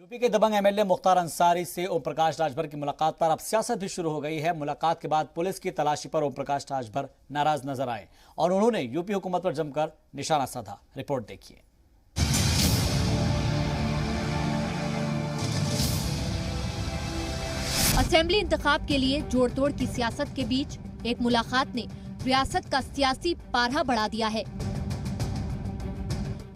UP के दबंग MLA Mukhtar Ansari से ओम प्रकाश राजभर की मुलाकात पर अब सियासत भी शुरू हो गई है। मुलाकात के बाद पुलिस की तलाशी पर ओम प्रकाश राजभर नाराज नजर आए और उन्होंने यूपी हुकूमत पर जमकर निशाना साधा। रिपोर्ट देखिए। असेंबली इंतखाब के लिए जोड़ तोड़ की सियासत के बीच एक मुलाकात ने रियासत का सियासी पारा बढ़ा दिया है।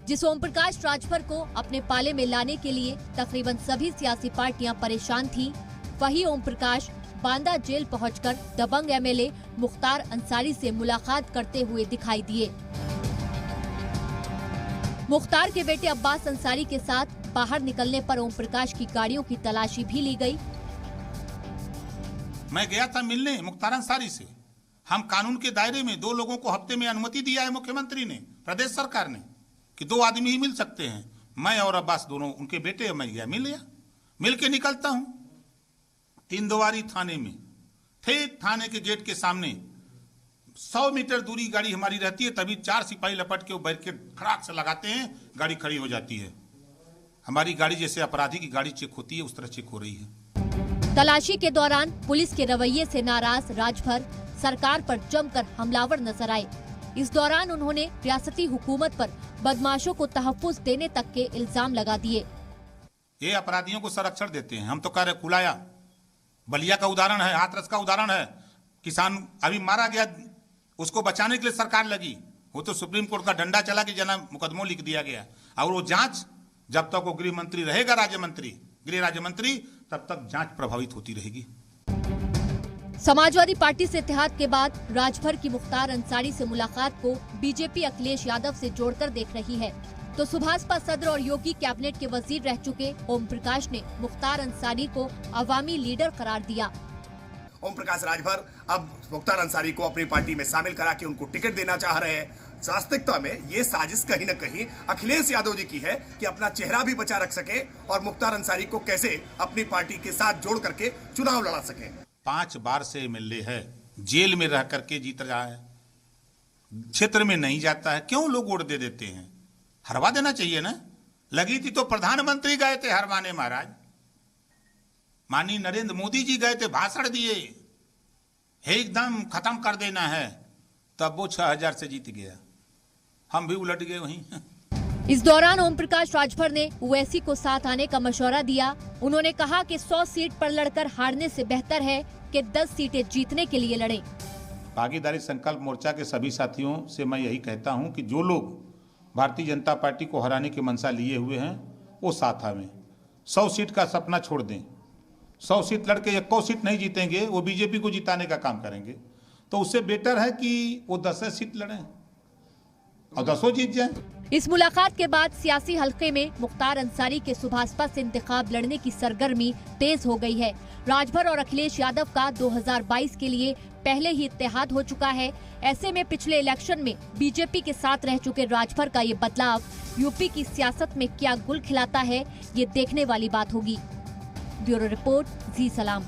जिस ओम प्रकाश राजभर को अपने पाले में लाने के लिए तकरीबन सभी सियासी पार्टियां परेशान थीं, वही ओम प्रकाश बांदा जेल पहुंचकर दबंग एमएलए मुख्तार अंसारी से मुलाकात करते हुए दिखाई दिए। मुख्तार के बेटे अब्बास अंसारी के साथ बाहर निकलने पर ओम प्रकाश की गाड़ियों की तलाशी भी ली गई। मैं गया था मिलने मुख्तार अंसारी से। हम कानून के दायरे में 2 लोगों को हफ्ते में अनुमति दिया है मुख्यमंत्री ने, प्रदेश सरकार ने, कि 2 आदमी ही मिल सकते हैं। मैं और अब्बास दोनों उनके बेटे, मैं गया, मिल लिया, मिल के निकलता हूं 3 द्वारी थाने में। ठीक थाने के गेट के सामने 100 मीटर दूरी गाड़ी हमारी रहती है, तभी 4 सिपाही लपट के वो बैरिकेड खड़ाक से लगाते हैं, गाड़ी खड़ी हो जाती है। हमारी गाड़ी जैसे अपराधी की गाड़ी चेक होती है उस तरह चेक हो रही है। तलाशी के दौरान पुलिस के रवैये से नाराज राजभर सरकार पर जमकर हमलावर नजर आए। इस दौरान उन्होंने रियासती हुकूमत पर बदमाशों को तहफ्फुज देने तक के इल्जाम लगा दिए। ये अपराधियों को संरक्षण देते हैं। हम तो कह रहे कुलाया बलिया का उदाहरण है, हाथरस का उदाहरण है। किसान अभी मारा गया, उसको बचाने के लिए सरकार लगी। वो तो सुप्रीम कोर्ट का डंडा चला कि जना मुकदमों लिख दिया गया। और वो जांच जब तक वो गृह मंत्री रहेगा, गृह राज्य मंत्री, तब तक जांच प्रभावित होती रहेगी। समाजवादी पार्टी से इत्तेहाद के बाद राजभर की मुख्तार अंसारी से मुलाकात को बीजेपी अखिलेश यादव से जोड़कर देख रही है, तो सुभाषपा सदर और योगी कैबिनेट के वजीर रह चुके ओम प्रकाश ने मुख्तार अंसारी को अवामी लीडर करार दिया। ओम प्रकाश राजभर अब मुख्तार अंसारी को अपनी पार्टी में शामिल करा के उनको टिकट देना चाह रहे हैं। वास्तविकता में ये साजिश कहीं न कहीं अखिलेश यादव जी की है कि अपना चेहरा भी बचा रख सके और मुख्तार अंसारी को कैसे अपनी पार्टी के साथ जोड़ करके चुनाव लड़ा सके। 5 बार से एमएलए है, जेल में रह करके जीत रहा है, क्षेत्र में नहीं जाता है। क्यों लोग वोट दे देते हैं? हरवा देना चाहिए ना। लगी थी तो प्रधानमंत्री गए थे हरवाने महाराज, माननीय नरेंद्र मोदी जी गए थे, भाषण दिए, एकदम खत्म कर देना है, तब वो 6000 से जीत गया। हम भी उलट गए वहीं। इस दौरान ओम प्रकाश राजभर ने ओवैसी को साथ आने का मशवरा दिया। उन्होंने कहा कि 100 सीट पर लड़कर हारने से बेहतर है कि 10 सीटें जीतने के लिए लड़ें। भागीदारी संकल्प मोर्चा के सभी साथियों से मैं यही कहता हूं कि जो लोग भारतीय जनता पार्टी को हराने की मंशा लिए हुए हैं वो साथ आवें। 100 सीट का सपना छोड़ दें। 100 सीट लड़के 1 सीट नहीं जीतेंगे, वो बीजेपी को जिताने का काम करेंगे। तो उससे बेटर है कि वो 10 सीट लड़ें और 10 जीत जाएं। इस मुलाकात के बाद सियासी हलके में मुख्तार अंसारी के सुभाषपा से इंतखाब लड़ने की सरगर्मी तेज हो गई है। राजभर और अखिलेश यादव का 2022 के लिए पहले ही इत्तेहाद हो चुका है। ऐसे में पिछले इलेक्शन में बीजेपी के साथ रह चुके राजभर का ये बदलाव यूपी की सियासत में क्या गुल खिलाता है, ये देखने वाली बात होगी। ब्यूरो रिपोर्ट, जी सलाम।